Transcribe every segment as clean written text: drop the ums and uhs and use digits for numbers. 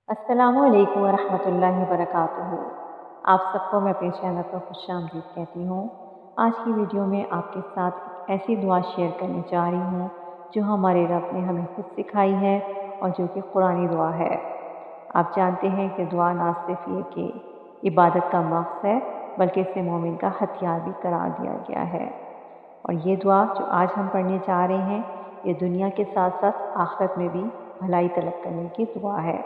अस्सलामुअलैकुम वरहमतुल्लाहि वबरकातुहू। आप सबको मैं अपने चैनल पर खुशामदीद कहती हूँ। आज की वीडियो में आपके साथ एक ऐसी दुआ शेयर करने जा रही हूँ जो हमारे रब ने हमें खुद सिखाई है और जो कि कुरानी दुआ है। आप जानते हैं कि दुआ ना सिर्फ ये कि इबादत का मक़सद है बल्कि इसे मोमिन का हथियार भी करार दिया गया है। और ये दुआ जो आज हम पढ़ने जा रहे हैं ये दुनिया के साथ साथ आखिरत में भी भलाई तलब करने की दुआ है।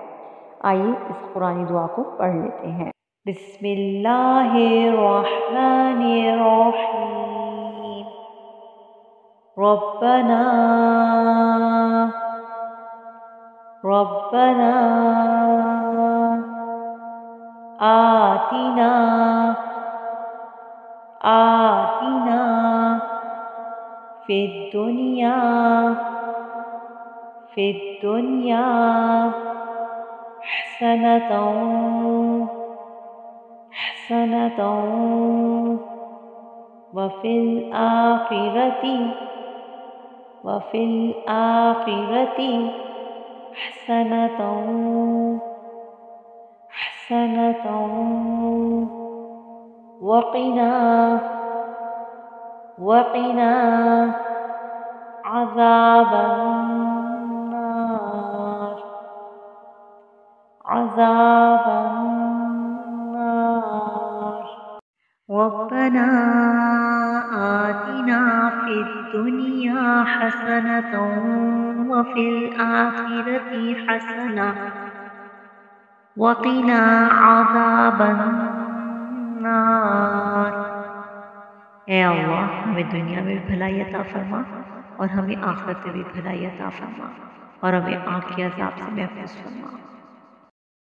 आइए इस कुरानी दुआ को पढ़ लेते हैं। बिस्मिल्लाहिर्रहमानिर्रहीम। रब्बना रब्बना आतिना आतिना फिद्दुनिया हसनतौ वफिल आखिरती हसनतौ वक़िना अज़ाबन्नार। रब्बना आतिना फिद्दुनिया हसनतौ वफिल आखिरति हसना वक़िना अज़ाबन्नार। ऐ अल्लाह हमें दुनिया में भी भलाई अता फरमा और हमें आखिरत में भी भलाई अता फरमा और हमें आग के अज़ाब से महफूज फरमा।